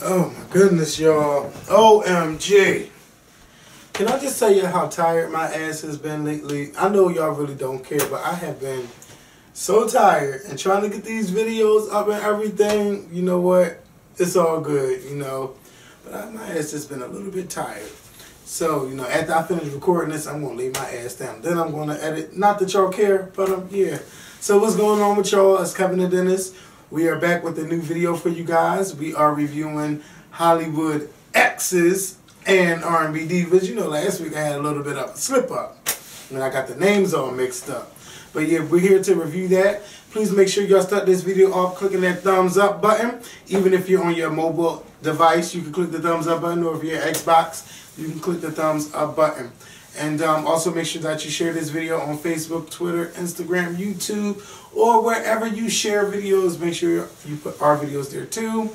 Oh my goodness, y'all. OMG. Can I just tell you how tired my ass has been lately? I know y'all really don't care, but I have been so tired and trying to get these videos up and everything. You know what? It's all good, you know. But my ass has been a little bit tired. So, you know, after I finish recording this, I'm going to lay my ass down. Then I'm going to edit. Not that y'all care, but yeah. So what's going on with y'all? It's Kevin and Dennis. We are back with a new video for you guys. We are reviewing Hollywood Exes and R&B Divas. You know, last week I had a little bit of a slip up and I got the names all mixed up. But yeah, we're here to review that. Please make sure y'all start this video off clicking that thumbs up button. Even if you're on your mobile device, you can click the thumbs up button, or if you're Xbox, you can click the thumbs up button. And also make sure that you share this video on Facebook, Twitter, Instagram, YouTube, or wherever you share videos. Make sure you put our videos there too.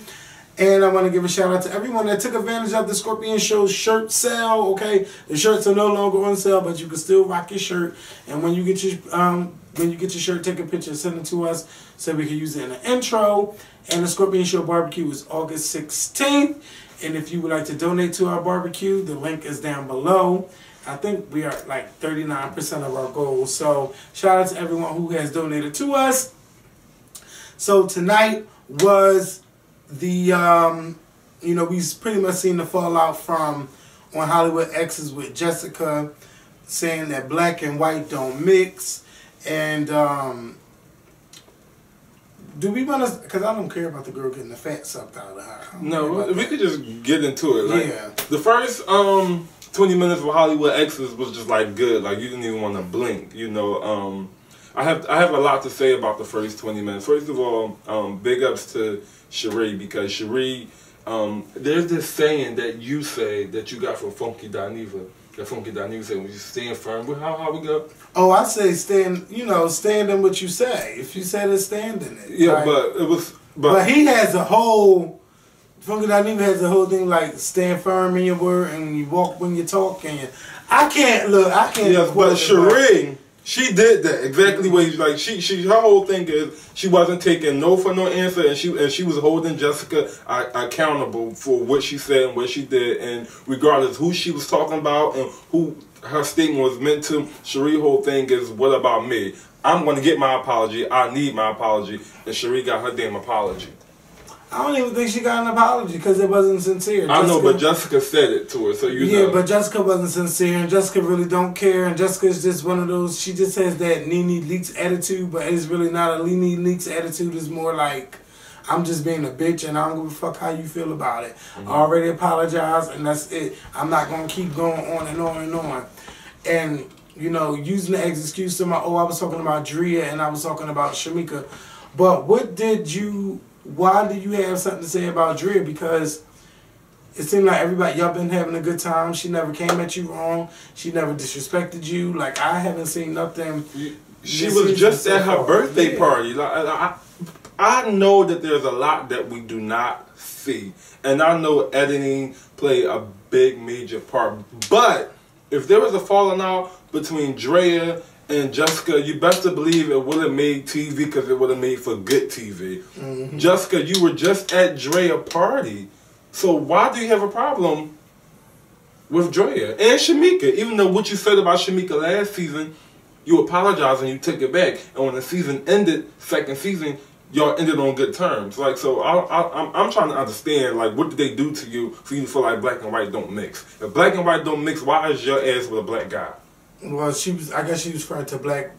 And I want to give a shout out to everyone that took advantage of the Scorpion Show's shirt sale. Okay, the shirts are no longer on sale, but you can still rock your shirt. And when you get your shirt, take a picture, send it to us so we can use it in the intro. And the Scorpion Show barbecue is August 16th. And if you would like to donate to our barbecue, the link is down below. I think we are like 39% of our goal. So shout out to everyone who has donated to us. So tonight was the, you know, we've pretty much seen the fallout from on Hollywood Exes with Jessica saying that black and white don't mix. And do we want to, because I don't care about the girl getting the fat sucked out of her. No, we could just get into it. Like, yeah. The first 20 minutes of Hollywood Exes was just like good. Like, you didn't even want to blink, you know. I have a lot to say about the first 20 minutes. First of all, big ups to Cherie, because Cherie, there's this saying that you say that you got from Funky Dineva. That Funky Dineva said, when you stand firm, how we go? Oh, I say stand, you know, stand in what you say. If you said it, stand in it. Yeah, right? but it was, but he has a whole, Funky Dineva has a whole thing like stand firm in your word and you walk when you talk. And I can't look, I can't. Yes, but Cherie, she did that exactly what he's like. Her whole thing is she wasn't taking no for no answer, and she was holding Jessica accountable for what she said and what she did, and regardless who she was talking about and who her statement was meant to. Cherie's whole thing is, what about me? I'm going to get my apology. I need my apology, and Cherie got her damn apology. I don't even think she got an apology because it wasn't sincere. I know, but Jessica said it to her, so you know. Yeah, but Jessica wasn't sincere, and Jessica really don't care, and Jessica's just one of those, she just has that Nene Leakes attitude, but it's really not a Nene Leakes attitude. It's more like, I'm just being a bitch, and I don't give a fuck how you feel about it. I already apologized, and that's it. I'm not going to keep going on and on and on. And, you know, using the excuse to my, oh, I was talking about Drea, and I was talking about Shamika. But what did you... Why do you have something to say about Drea? Because it seemed like everybody, y'all been having a good time. She never came at you wrong. She never disrespected you. Like, I haven't seen nothing. She was just at her birthday party. Like, I know that there's a lot that we do not see. And I know editing played a big, major part. But if there was a falling out between Drea and Jessica, you best to believe it would have made TV, because it would have made for good TV. Jessica, you were just at Drea's party. So why do you have a problem with Drea? And Shamika, even though what you said about Shamika last season, you apologized and you took it back. And when the season ended, second season, y'all ended on good terms. Like, so I'm trying to understand, like, what did they do to you for you to feel like black and white don't mix? If black and white don't mix, why is your ass with a black guy? Well, she was. I guess she was referring to black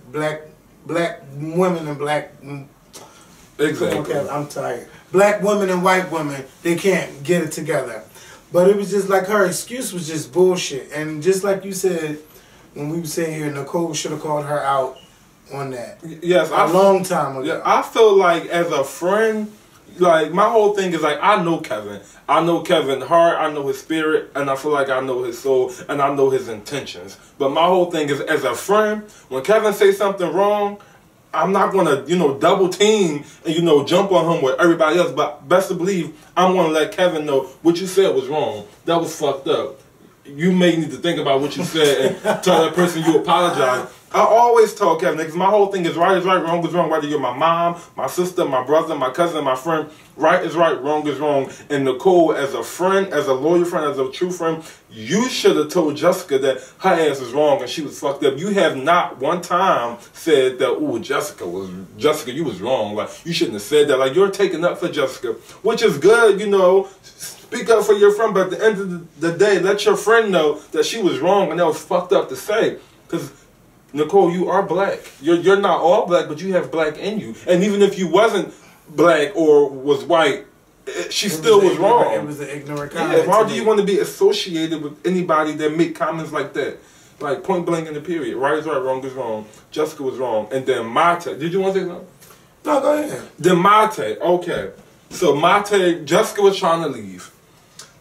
women and black. Exactly. Okay, I'm tired. Black women and white women, they can't get it together. But it was just like her excuse was just bullshit. And just like you said when we were saying here, Nicole should have called her out on that. Yes, a long time ago. Yeah, I feel like as a friend, like, my whole thing is like, I know Kevin. I know Kevin's heart, I know his spirit, and I feel like I know his soul, and I know his intentions. But my whole thing is, as a friend, when Kevin says something wrong, I'm not going to, you know, double team and, you know, jump on him with everybody else. But best to believe, I'm going to let Kevin know what you said was wrong. That was fucked up. You may need to think about what you said and tell that person you apologize. I always tell Kevin, because my whole thing is right is right, wrong is wrong. Whether you're my mom, my sister, my brother, my cousin, my friend, right is right, wrong is wrong. And Nicole, as a friend, as a loyal friend, as a true friend, you should have told Jessica that her ass is wrong and she was fucked up. You have not one time said that, ooh, Jessica, you was wrong. Like, you shouldn't have said that. Like, you're taking up for Jessica, which is good, you know. Speak up for your friend, but at the end of the day, let your friend know that she was wrong and that was fucked up to say. Because Nicole, you are black. You're not all black, but you have black in you. And even if you wasn't black or was white, she still was wrong. It was an ignorant comment. Yeah, why do you want to be associated with anybody that make comments like that? Like, point blank in the period. Right is right, wrong is wrong. Jessica was wrong. And then Mate. Did you want to say something? No, go ahead. Then Mate. Okay. So Mate, Jessica was trying to leave.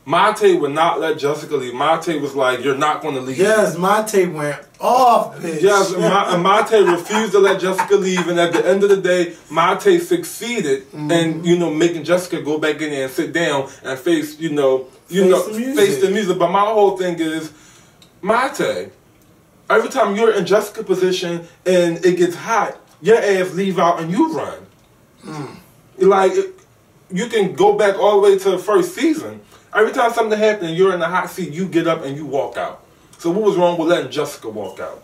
Mate would not let Jessica leave. Mate was like, you're not going to leave. Yes, Mate went off, bitch. Yes, Mate refused to let Jessica leave, and at the end of the day, Mate succeeded in, you know, making Jessica go back in there and sit down and face the music. But my whole thing is, Mate, every time you're in Jessica's position and it gets hot, your ass leave out and you run. Like, you can go back all the way to the first season. Every time something happens and you're in the hot seat, you get up and you walk out. So what was wrong with letting Jessica walk out?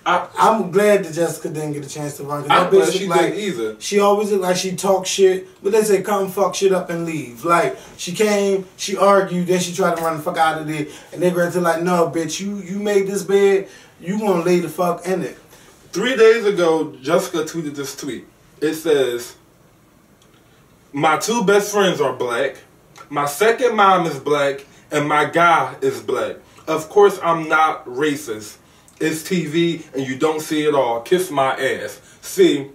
I'm glad that Jessica didn't get a chance to run. I'm glad she didn't either. She always looked like she talked shit, but they say come fuck shit up and leave. Like, she came, she argued, then she tried to run the fuck out of there, and they were like, no, bitch, you made this bed, you gonna lay the fuck in it. 3 days ago, Jessica tweeted this tweet. It says, my 2 best friends are black. My second mom is black, and my guy is black. Of course, I'm not racist. It's TV, and you don't see it all. Kiss my ass. See,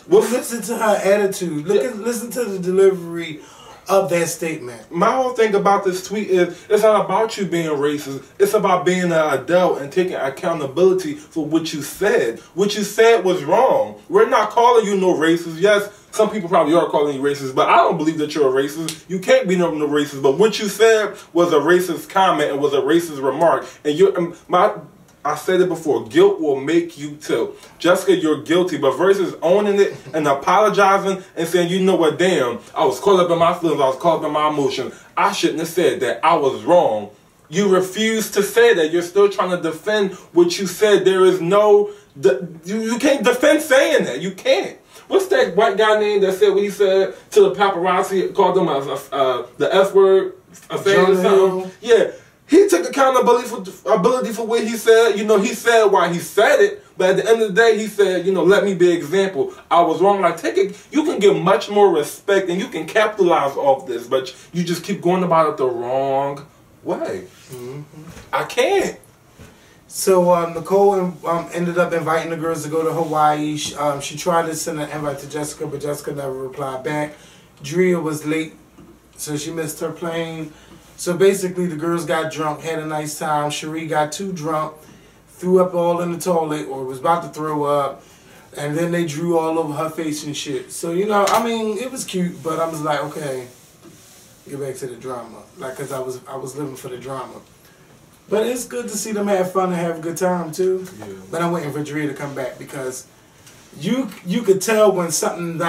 listen to her attitude. Listen to the delivery of that statement. My whole thing about this tweet is, it's not about you being racist. It's about being an adult and taking accountability for what you said. What you said was wrong. We're not calling you no racist. Yes, some people probably are calling you racist, but I don't believe that you're a racist. You can't be no racist. But what you said was a racist comment and was a racist remark. And I said it before, guilt will make you tilt. Jessica, you're guilty, but versus owning it and apologizing and saying, you know what, damn, I was caught up in my feelings, I was caught up in my emotions. I shouldn't have said that. I was wrong. You refuse to say that. You're still trying to defend what you said. There is no, you can't defend saying that. You can't. What's that white guy name that said what he said to the paparazzi, called them the F word, a fan or something? Yeah. He took accountability for what he said. You know, he said why he said it, but at the end of the day, he said, you know, let me be an example. I was wrong. Like, take it. You can get much more respect and you can capitalize off this, but you just keep going about it the wrong way. I can't. So Nicole ended up inviting the girls to go to Hawaii. She tried to send an invite to Jessica, but Jessica never replied back. Drea was late, so she missed her plane. So basically, the girls got drunk, had a nice time. Cherie got too drunk, threw up all in the toilet, or was about to throw up, and then they drew all over her face and shit. So, you know, I mean, it was cute, but I was like, okay, get back to the drama. Like, because I was living for the drama. But it's good to see them have fun and have a good time, too. Yeah. But I'm waiting for Drea to come back, because you could tell when something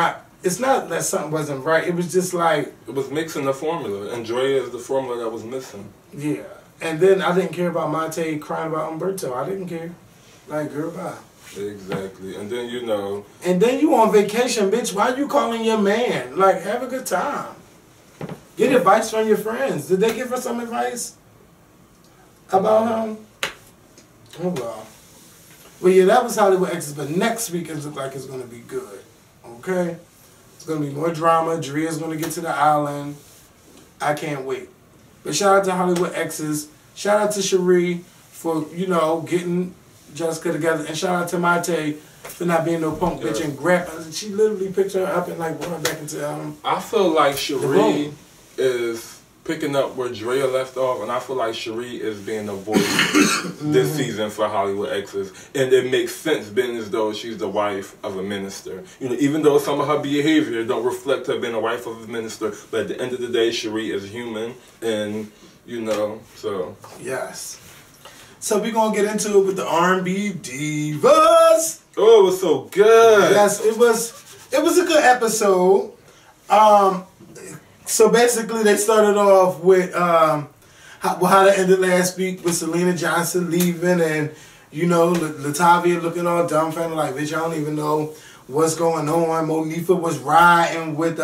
it's not that something wasn't right. It was just like... It was mixing the formula. And Drea is the formula that was missing. Yeah. And then I didn't care about Monte crying about Umberto. I didn't care. Like, girl, bye. Exactly. And then, you know... And then you on vacation, bitch. Why you calling your man? Like, have a good time. Get advice from your friends. Did they give her some advice about him? Oh, well. Well, yeah, that was Hollywood Exes. But next week, it looks like it's going to be good. Okay? It's going to be more drama. Drea's going to get to the island. I can't wait. But shout out to Hollywood Exes. Shout out to Cherie for, you know, getting Jessica together. And shout out to Mate for not being no punk bitch and grab her. She literally picked her up and like brought her back into I feel like Cherie is picking up where Drea left off, and I feel like Cherie is being the voice this season for Hollywood Exes, and it makes sense being as though she's the wife of a minister. You know, even though some of her behavior don't reflect her being a wife of a minister, but at the end of the day, Cherie is human, and you know, so yes. So we're gonna get into it with the R&B Divas. Oh, it was so good. Yes, it was a good episode. So basically they started off with how they ended last week with Selena Johnson leaving, and you know, Latavia looking all dumbfounded like, bitch, I don't even know what's going on. Monifah was riding with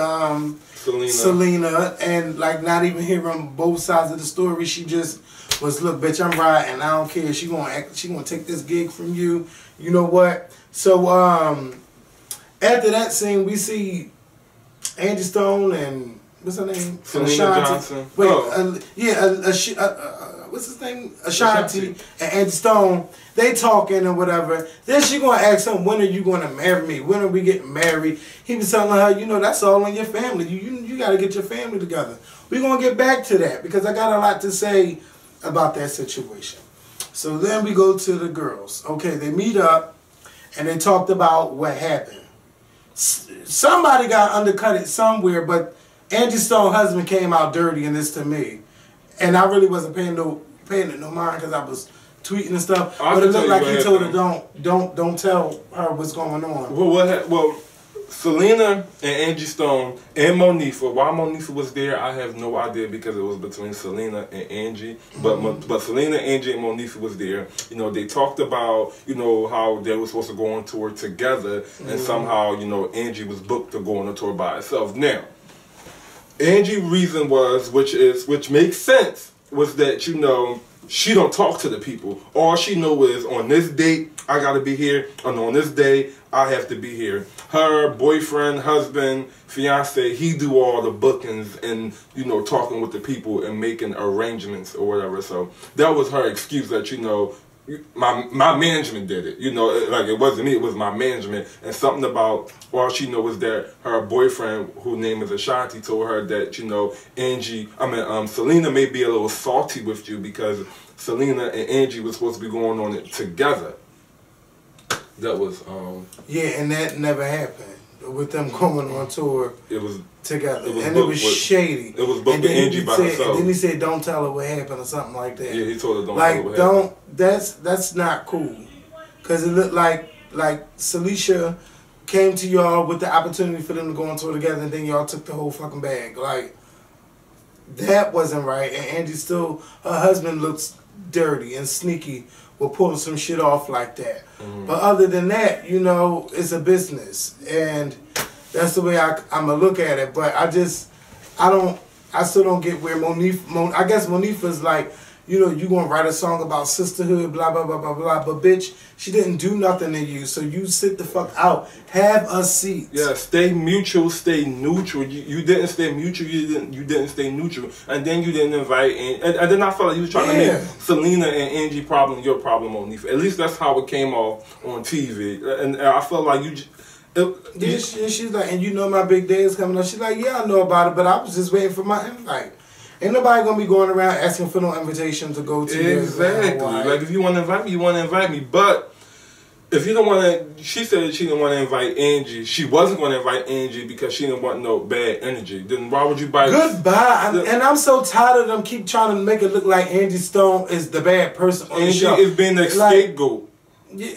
Selena and like not even hearing both sides of the story. She just was, look, bitch, I'm riding. I don't care. She gonna take this gig from you. You know what? So after that scene, we see Angie Stone and what's her name? Selena Johnson. Wait, what's his name? Ashanti and Angie Stone. They talking and whatever. Then she gonna ask him, when are you gonna marry me? When are we getting married? He was telling her, you know, that's all in your family. You gotta get your family together. We're gonna get back to that because I got a lot to say about that situation. So then we go to the girls. Okay, they meet up and they talked about what happened. Somebody got undercut somewhere, but Angie Stone's husband came out dirty in this to me. And I really wasn't paying it no mind because I was tweeting and stuff. But it looked like he told her, don't tell her what's going on. Well, Selena and Angie Stone and Monifah. Why Monifah was there, I have no idea because it was between Selena and Angie. But Selena, Angie, and Monifah was there. You know, they talked about, you know, how they were supposed to go on tour together, and somehow, you know, Angie was booked to go on a tour by herself. Now, Angie's reason was, which makes sense, was that, you know, she don't talk to the people. All she know is on this date I gotta be here, and on this day I have to be here. Her boyfriend, husband, fiance, he do all the bookings and, you know, talking with the people and making arrangements or whatever. So that was her excuse that, you know, my management did it. You know, like it wasn't me, it was my management. And something about, all she know is that her boyfriend, whose name is Ashanti, told her that, you know, Selena may be a little salty with you because Selena and Angie was supposed to be going on it together. That was yeah, and that never happened with them going on tour. It was together, it was shady. It was booked with Angie by herself. And then he said, "Don't tell her what happened" or something like that. Yeah, he told her, "Don't tell her what happened." That's not cool, because it looked like Celicia came to y'all with the opportunity for them to go on tour together, and then y'all took the whole fucking bag. Like that wasn't right. And Angie still, her husband looks dirty and sneaky. We're pulling some shit off like that. But other than that, you know, it's a business. And that's the way I'm going to look at it. But I still don't get where I guess Monifah's like, you know, you going to write a song about sisterhood, blah, blah, blah, blah, blah. But bitch, she didn't do nothing to you. So you sit the fuck out. Have a seat. Yeah, stay mutual, stay neutral. You didn't stay mutual, you didn't stay neutral. And then you didn't invite, and then I felt like you was trying to make Selena and Angie problem your problem, Monifah. At least that's how it came off on TV. And I felt like you just... she's like, and you know my big day is coming up. She's like, yeah, I know about it, but I was just waiting for my invite. Ain't nobody gonna be going around asking for no invitation to go to. Exactly. Like if you want to invite me, you want to invite me. But if you don't want to, she said she didn't want to invite Angie. She wasn't going to invite Angie because she didn't want no bad energy. Then why would you buy? Goodbye. And I'm so tired of them keep trying to make it look like Angie Stone is the bad person on the show. Angie is being the scapegoat.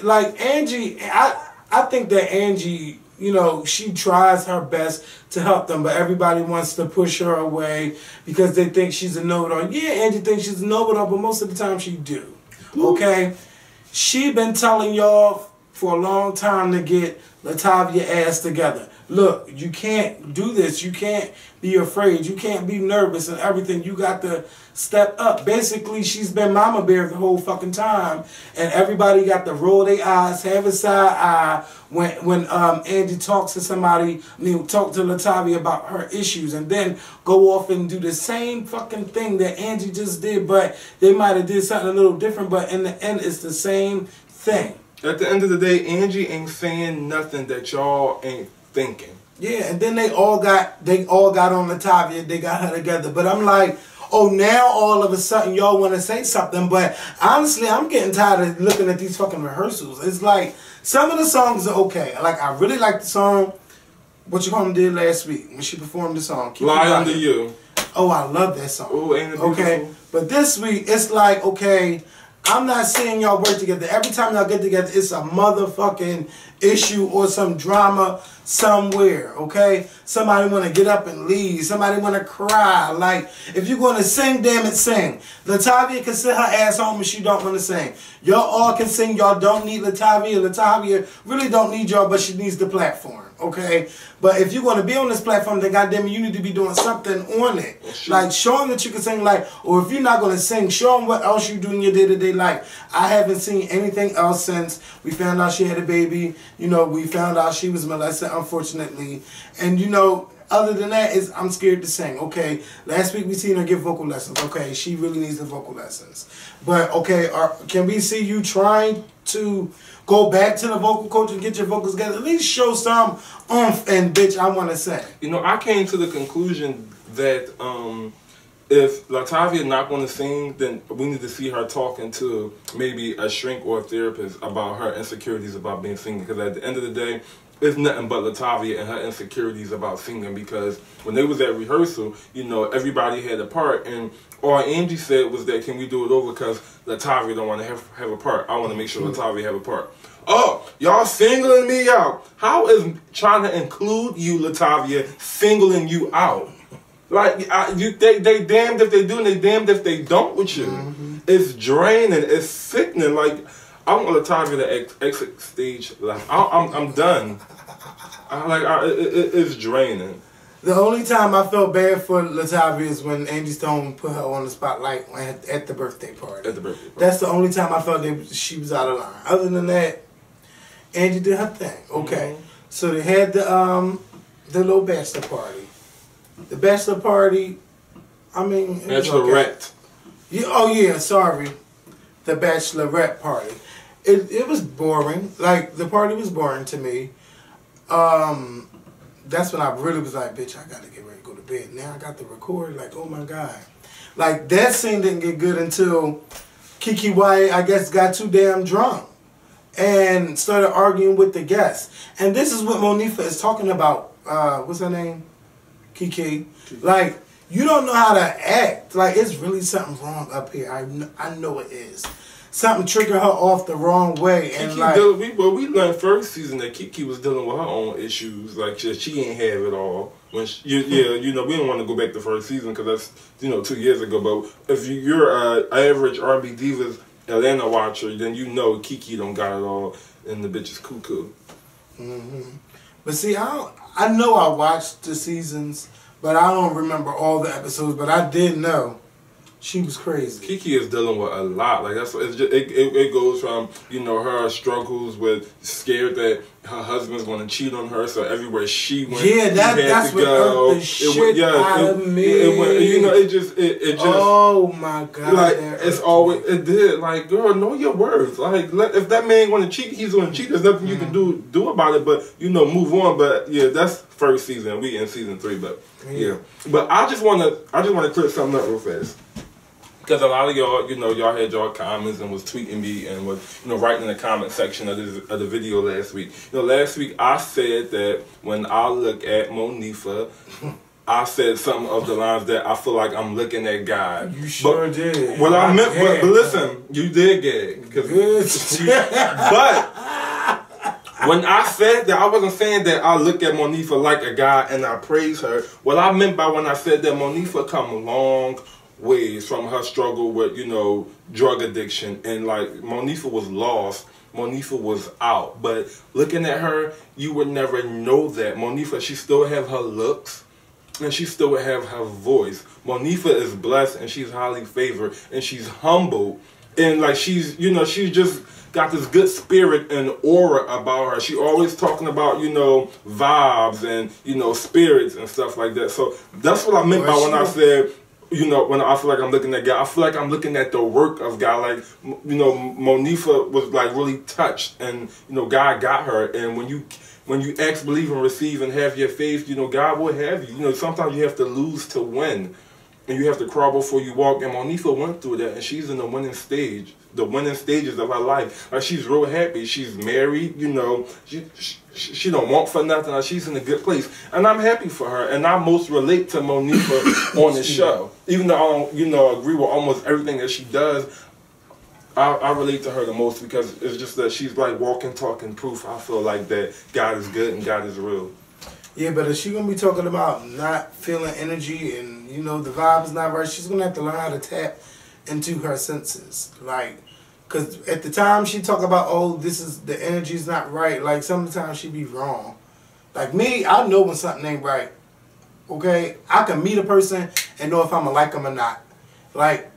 Like Angie, I think that Angie, you know, she tries her best to help them, but everybody wants to push her away because they think she's a know-it-all. Yeah, Angie thinks she's a know-it-all, but most of the time she do. Okay? She been telling y'all for a long time to get Latavia ass together. Look, you can't do this. You can't be afraid. You can't be nervous and everything. You got to step up. Basically, she's been mama bear the whole fucking time. And everybody got to roll their eyes, have a side eye when Angie talks to somebody, talk to Latavia about her issues, and then go off and do the same fucking thing that Angie just did, but they might have did something a little different, but in the end, it's the same thing. At the end of the day, Angie ain't saying nothing that y'all ain't thinking. Yeah, and then they all got on Latavia. They got her together. But I'm like, oh, now all of a sudden y'all want to say something. But honestly, I'm getting tired of looking at these fucking rehearsals. It's like some of the songs are okay. Like I really like the song What You Gonna did last week when she performed the song. Lie Under You. Oh, I love that song. Oh, ain't it beautiful? Okay, but this week it's like, okay, I'm not seeing y'all work together. Every time y'all get together, it's a motherfucking issue or some drama somewhere, okay? Somebody want to get up and leave. Somebody want to cry. Like, if you're going to sing, damn it, sing. Latavia can sit her ass home if she don't want to sing. Y'all all can sing. Y'all don't need Latavia. Latavia really don't need y'all, but she needs the platform, okay? But if you're going to be on this platform, then goddamn it, you need to be doing something on it. Like, show them that you can sing, like, or if you're not going to sing, show them what else you do in your day-to-day life. I haven't seen anything else since we found out she had a baby. You know, we found out she was molested, unfortunately. And, you know, other than that, I'm scared to sing. Okay, last week we seen her give vocal lessons. Okay, she really needs the vocal lessons. But, okay, can we see you trying to go back to the vocal coach and get your vocals together? At least show some oomph and bitch, I want to sing. You know, I came to the conclusion that if Latavia not going to sing, then we need to see her talking to maybe a shrink or a therapist about her insecurities about being singing. Because at the end of the day, it's nothing but Latavia and her insecurities about singing. Because when they was at rehearsal, you know, everybody had a part, and all Angie said was that, can we do it over because Latavia don't want to have a part. I want to make sure Latavia have a part. Oh, y'all singling me out. How is trying to include you, Latavia, singling you out? Like, they damned if they do and they damned if they don't with you. It's draining. It's sickening. Like, I want Latavia to exit stage left. I'm done. It's draining. The only time I felt bad for Latavia is when Angie Stone put her on the spotlight at the birthday party. At the birthday party. That's the only time I felt that she was out of line. Other than that, Angie did her thing. Okay. So they had the little bachelor party. The bachelor party, I mean... Bachelorette. Okay. Yeah, oh yeah, sorry. The bachelorette party. It was boring. Like, the party was boring to me. That's when I really was like, bitch, I gotta get ready to go to bed. Now I got the record, like, oh my God. Like, that scene didn't get good until Kiki Wyatt, I guess, got too damn drunk and started arguing with the guests. And this is what Monifah is talking about. What's her name? Kiki. Like, you don't know how to act. Like, it's really something wrong up here. I know it is. Something triggered her off the wrong way. And Kiki, we learned first season that Kiki was dealing with her own issues. Like, she ain't have it all. When you know, we don't want to go back to first season because that's, you know, 2 years ago. But if you're an average R&B Divas Atlanta watcher, then you know Kiki don't got it all and the bitch is cuckoo. But see, I know I watched the seasons, but I don't remember all the episodes. But I did know she was crazy. Kiki is dealing with a lot. Like, that's it goes from, you know, her struggles with scared that her husband's going to cheat on her, so everywhere she went, that's what hurt the shit out of me. You know, it just oh my God, like, it's always, it did. Like, girl, know your words. Like, if that man going to cheat, he's going to cheat. There's nothing you can do about it. But, you know, move on. But yeah, that's first season. We in season 3. But yeah. But I just want to clear something up real fast. Because a lot of y'all, you know, y'all had y'all comments and was tweeting me and was, you know, writing in the comment section of the video last week. You know, last week I said that when I look at Monifah, I said something of the lines that I feel like I'm looking at God. You sure did. Well, I meant, but listen, you did gag. But when I said that, I wasn't saying that I look at Monifah like a God and I praise her. What I meant by when I said that Monifah come a long ways from her struggle with, you know, drug addiction, and like Monifah was lost, Monifah was out, but looking at her, you would never know that. Monifah, she still have her looks and she still would have her voice. Monifah is blessed and she's highly favored and she's humble, and like she's, you know, she's just got this good spirit and aura about her. She always talking about, you know, vibes and, you know, spirits and stuff like that. So that's what I meant by when I said, you know, when I feel like I'm looking at God, I feel like I'm looking at the work of God. Like, you know, Monifah was like really touched, and, you know, God got her. And when you ask, believe, and receive, and have your faith, you know, God will have you. You know, sometimes you have to lose to win, and you have to crawl before you walk. And Monifah went through that, and she's in the winning stage, the winning stages of her life. Like, she's real happy. She's married. You know, she don't want for nothing. Like, she's in a good place, and I'm happy for her. And I most relate to Monifah on the show, even though I don't, you know, agree with almost everything that she does. I relate to her the most because it's just that she's like walking, talking proof. I feel like that God is good and God is real. Yeah, but if she's going to be talking about not feeling energy and, you know, the vibe is not right, she's going to have to learn how to tap into her senses. Like, because at the time she talk about, oh, the energy's not right. Like, sometimes she be wrong. Like me, I know when something ain't right. Okay? I can meet a person and know if I'm going to like them or not. Like,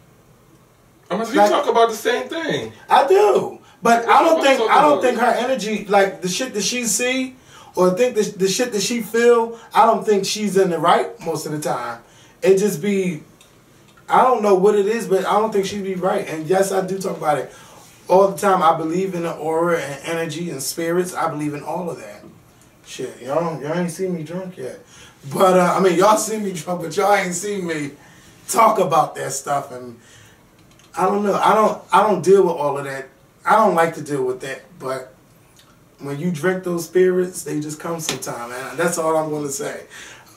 I mean, you talk about the same thing. I do. But I don't think her energy, like the shit that she see, or think the shit that she feel, I don't think she's in the right most of the time. It just be, I don't know what it is, but I don't think she'd be right. And yes, I do talk about it all the time. I believe in the aura and energy and spirits. I believe in all of that. Shit, y'all ain't seen me drunk yet. But, I mean, y'all see me drunk, but y'all ain't seen me talk about that stuff. And I don't know. I don't deal with all of that. I don't like to deal with that, but when you drink those spirits, they just come sometime, man. That's all I'm going to say.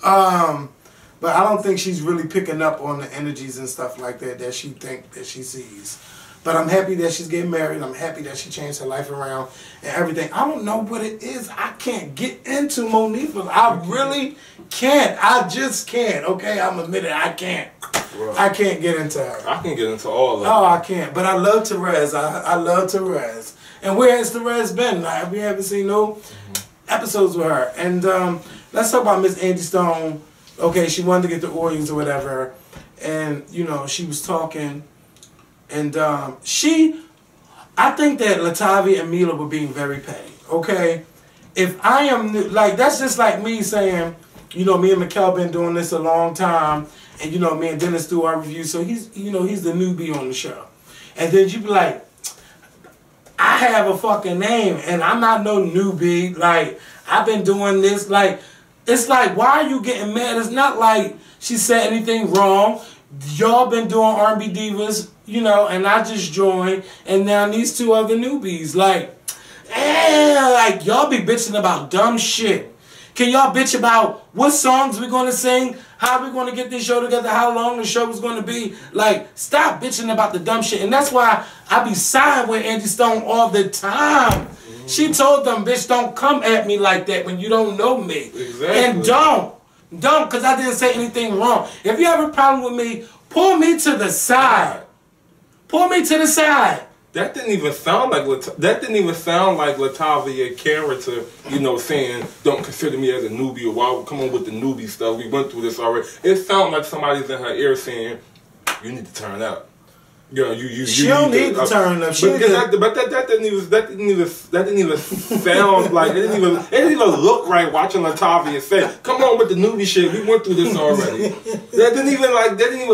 But I don't think she's really picking up on the energies and stuff like that she think that she sees. But I'm happy that she's getting married. I'm happy that she changed her life around and everything. I don't know what it is. I can't get into Monifah. I really can't. I just can't. Okay, I'm admitting I can't. Right. I can't get into her. I can get into all of them. Oh, I can't. But I love Therese. I love Therese. And where has Therese been? Like, we haven't seen no episodes with her. And let's talk about Miss Angie Stone. Okay, she wanted to get the Oreos or whatever. And, you know, she was talking. And I think that Latavia and Mila were being very petty. Okay? If I am, like, that's just like me saying, you know, me and Mikkel been doing this a long time. And, you know, me and Dennis do our review. So he's, you know, he's the newbie on the show. And then you be like, I have a fucking name, and I'm not no newbie. Like, I've been doing this. Like, it's like, why are you getting mad? It's not like she said anything wrong. Y'all been doing R&B Divas, you know, and I just joined, and now these two other newbies. Like, like, y'all be bitching about dumb shit. Can y'all bitch about what songs we're going to sing? How we going to get this show together? How long the show is going to be? Like, stop bitching about the dumb shit. And that's why I be siding with Angie Stone all the time. She told them, bitch, don't come at me like that when you don't know me. Exactly. And don't, because I didn't say anything wrong. If you have a problem with me, pull me to the side. Pull me to the side. That didn't even sound like Latavia character, you know, saying don't consider me as a newbie or why come on with the newbie stuff. We went through this already. It sounded like somebody's in her ear saying, "You need to turn up." You know, she don't need to turn up. But that didn't even sound like it didn't even look right watching Latavia say, "Come on with the newbie shit. We went through this already." That didn't even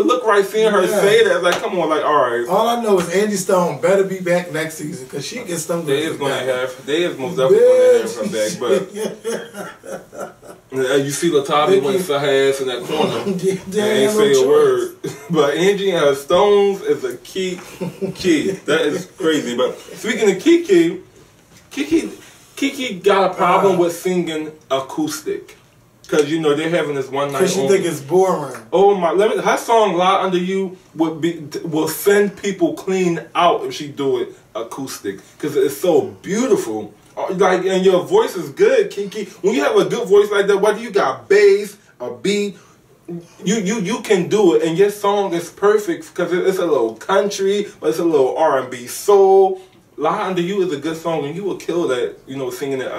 look right seeing her say that. Like, come on, like, all right. All I know is Angie Stone better be back next season because she gets something. They is most definitely going to have her back, but you see Latavia went for her ass in that corner and ain't say a word. But Angie and her Stones is a key. That is crazy. But speaking of Kiki got a problem with singing acoustic. Because, you know, they're having this one night. Because you think it's boring. Oh, my. Her song, Lie Under You, will send people clean out if she do it acoustic. Because it's so beautiful. Like, and your voice is good, Kiki. When you have a good voice like that, whether you got bass, a beat, you can do it. And your song is perfect because it's a little country, but it's a little R&B soul. Lie Under You is a good song, and you will kill that, you know, singing it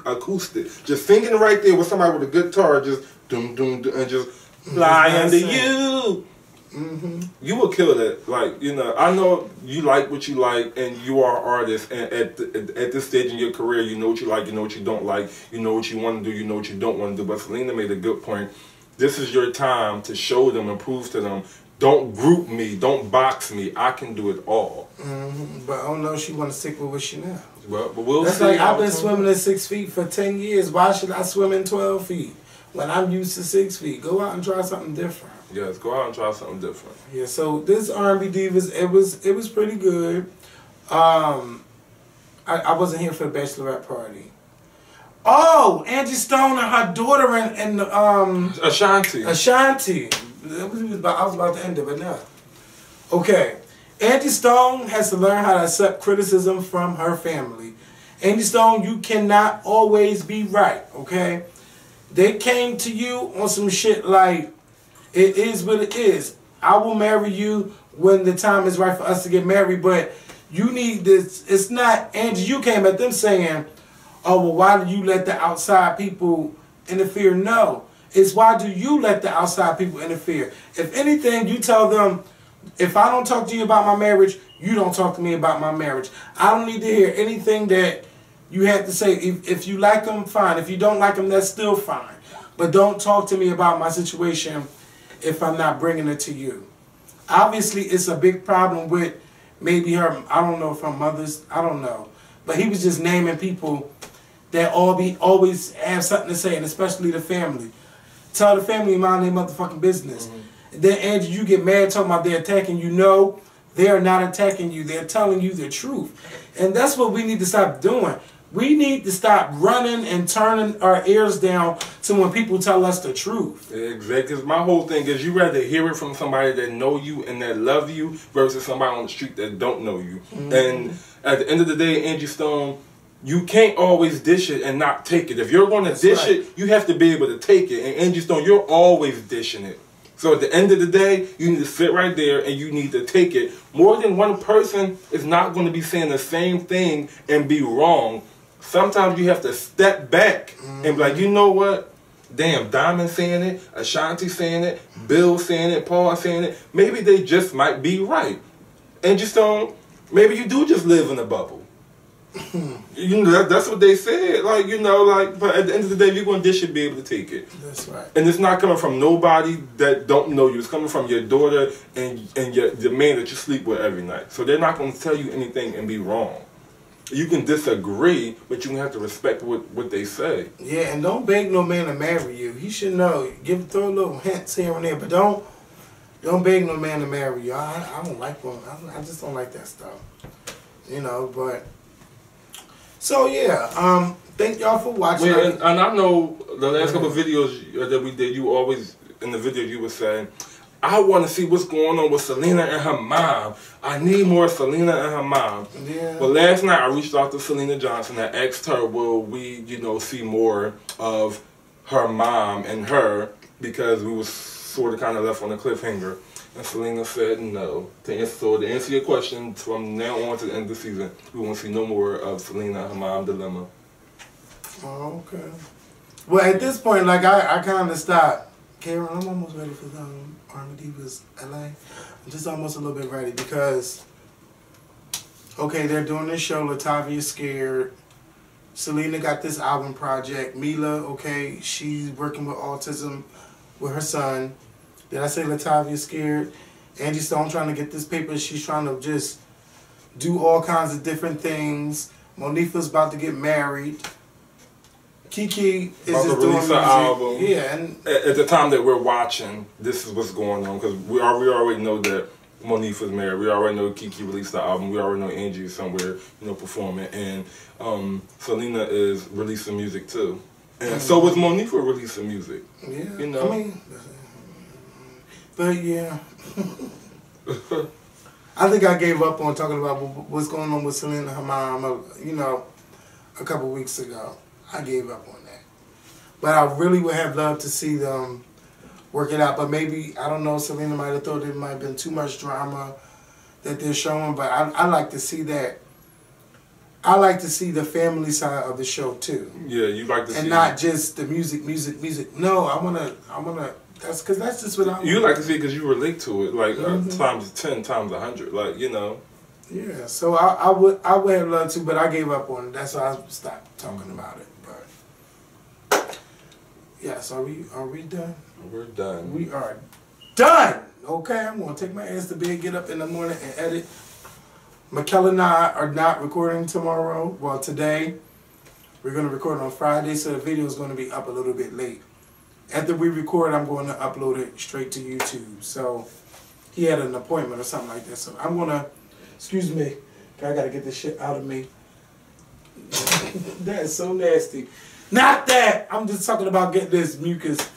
acoustic. Just singing right there with somebody with a guitar, just doom, doom, doom, and just Lie Under You. You will kill that. Like, you know, I know you like what you like, and you are an artist, and at this stage in your career, you know what you like, you know what you don't like, you know what you want to do, you know what you don't want to do. But Selena made a good point. This is your time to show them and prove to them, don't group me, don't box me. I can do it all. But I don't know if she want to stick with what she now. Well, but we'll That's see. like, I've been swimming at 6 feet for 10 years. Why should I swim in 12 feet when I'm used to 6 feet? Go out and try something different. Yes, go out and try something different. Yeah, so this R&B Divas, it was pretty good. I wasn't here for the Bachelorette party. Oh, Angie Stone and her daughter and Ashanti. I was about to end it, but no. Okay. Angie Stone has to learn how to accept criticism from her family. Angie Stone, you cannot always be right, okay? They came to you on some shit like, it is what it is. I will marry you when the time is right for us to get married, but you need this. It's not, Angie, you came at them saying, oh, well, why do you let the outside people interfere? No. It's why do you let the outside people interfere? If anything, you tell them, if I don't talk to you about my marriage, you don't talk to me about my marriage. I don't need to hear anything that you have to say. If you like them, fine. If you don't like them, that's still fine. But don't talk to me about my situation if I'm not bringing it to you. Obviously, it's a big problem with maybe her, I don't know, from mothers, I don't know. But he was just naming people that always have something to say, and especially the family. Tell the family mind their motherfucking business. Mm-hmm. Then, Angie, you get mad talking about they're attacking you. No, they are not attacking you. They're telling you the truth. And that's what we need to stop doing. We need to stop running and turning our ears down to when people tell us the truth. Exactly. Because my whole thing is you rather hear it from somebody that know you and that love you versus somebody on the street that don't know you. Mm-hmm. And at the end of the day, Angie Stone, you can't always dish it and not take it. If you're going to dish it, you have to be able to take it. And Angie Stone, you're always dishing it. So at the end of the day, you need to sit right there and you need to take it. More than one person is not going to be saying the same thing and be wrong. Sometimes you have to step back and be like, you know what? Damn, Diamond saying it, Ashanti saying it, Bill saying it, Paul saying it. Maybe they just might be right. And just don't, maybe you do just live in a bubble. You know, that's what they said. Like, you know, like, but at the end of the day, you're going to dish it, be able to take it. That's right. And it's not coming from nobody that don't know you. It's coming from your daughter and the man that you sleep with every night. So they're not going to tell you anything and be wrong. You can disagree, but you have to respect what they say. Yeah, and don't beg no man to marry you. He should know. Throw a little hints here and there, but don't beg no man to marry you. I don't like one. I just don't like that stuff. You know, but so yeah. Thank y'all for watching. Well, and I know the last couple of videos that we did, you always in the video you were saying, I want to see what's going on with Selena and her mom. I need more Selena and her mom. Yeah. But last night I reached out to Selena Johnson and asked her, will we, you know, see more of her mom and her, because we was sort of kind of left on a cliffhanger. And Selena said no. So to answer your question, from now on to the end of the season, we won't see no more of Selena and her mom dilemma. Oh, okay. Well, at this point, like, I kind of stopped. Karen, I'm almost ready for R&B Divas LA. I'm just almost a little bit ready because, okay, they're doing this show, Latavia's Scared. Selena got this album project. Mila, okay, she's working with autism with her son. Did I say Latavia's Scared? Angie Stone trying to get this paper. She's trying to just do all kinds of different things. Monifah's about to get married. Kiki is just doing music. Album. Yeah, and at the time that we're watching, this is what's going on, because we already know that Monifah's married. We already know Kiki released the album. We already know Angie is somewhere, you know, performing, and Selena is releasing music too, and so was Monifah releasing music. Yeah, you know. I mean, but yeah, I think I gave up on talking about what's going on with Selena and her mom. You know, a couple weeks ago. I gave up on that. But I really would have loved to see them work it out. But maybe, I don't know, Selena might have thought there might have been too much drama that they're showing. But I like to see that. I like to see the family side of the show too. Yeah, you like to see. And not just the music. No, I wanna. That's because that's just what I. You like to see it because you relate to it, like times 10, times 100, like, you know. Yeah, so I would have loved to, but I gave up on it. That's why I stopped talking about it. But yes, are we done? We're done. We are done. Okay, I'm gonna take my ass to bed, get up in the morning, and edit. Mikkel and I are not recording tomorrow. Well, today we're gonna record on Friday, so the video is gonna be up a little bit late. After we record, I'm going to upload it straight to YouTube. So he had an appointment or something like that. So I'm gonna. Excuse me, I gotta get this shit out of me. That is so nasty. Not that! I'm just talking about getting this mucus.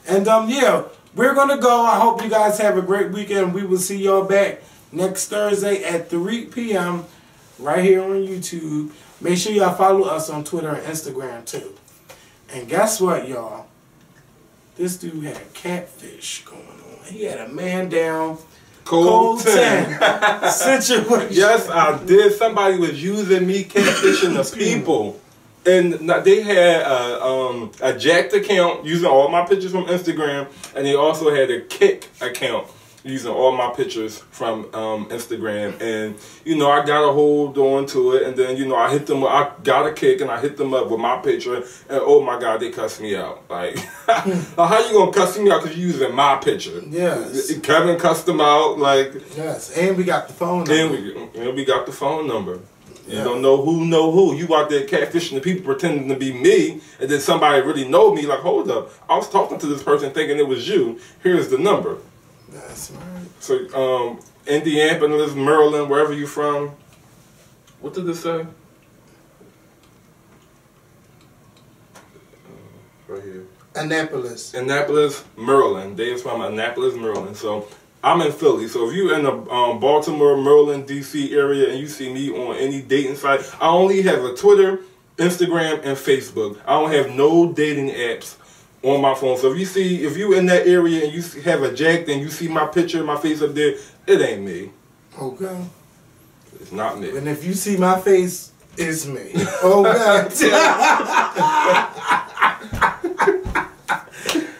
And yeah, we're gonna go. I hope you guys have a great weekend. We will see y'all back next Thursday at 3 p.m. right here on YouTube. Make sure y'all follow us on Twitter and Instagram too. And guess what, y'all? This dude had a catfish going on. He had a man down. Cold 10 situation. Yes, I did. Somebody was using me, catfishing the people. And they had a jacked account using all my pictures from Instagram, and they also had a kick account using all my pictures from Instagram. And, you know, I got a hold on to it, and then, you know, I hit them, I got a kick, and I hit them up with my picture, and oh my God, they cussed me out. Like, how you gonna cuss me out because you're using my picture? Yes. Kevin cussed them out, like. Yes, and we got the phone number. And we got the phone number. You don't know who. You out there catfishing the people pretending to be me, and then somebody really know me, like, hold up, I was talking to this person thinking it was you. Here's the number. That's right. So, Indianapolis, Maryland, wherever you from. What did it say? Right here. Annapolis, Maryland. They is from Annapolis, Maryland. So I'm in Philly. So if you in the Baltimore, Maryland, DC area, and you see me on any dating site, I only have a Twitter, Instagram, and Facebook. I don't have no dating apps on my phone. So if you in that area and you have a jack, and you see my picture, my face up there, it ain't me. Okay. It's not me. And if you see my face, it's me. Okay.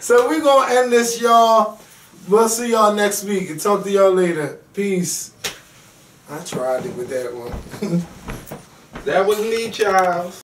So we're gonna end this, y'all. We'll see y'all next week and talk to y'all later. Peace. I tried it with that one. That was me, Charles.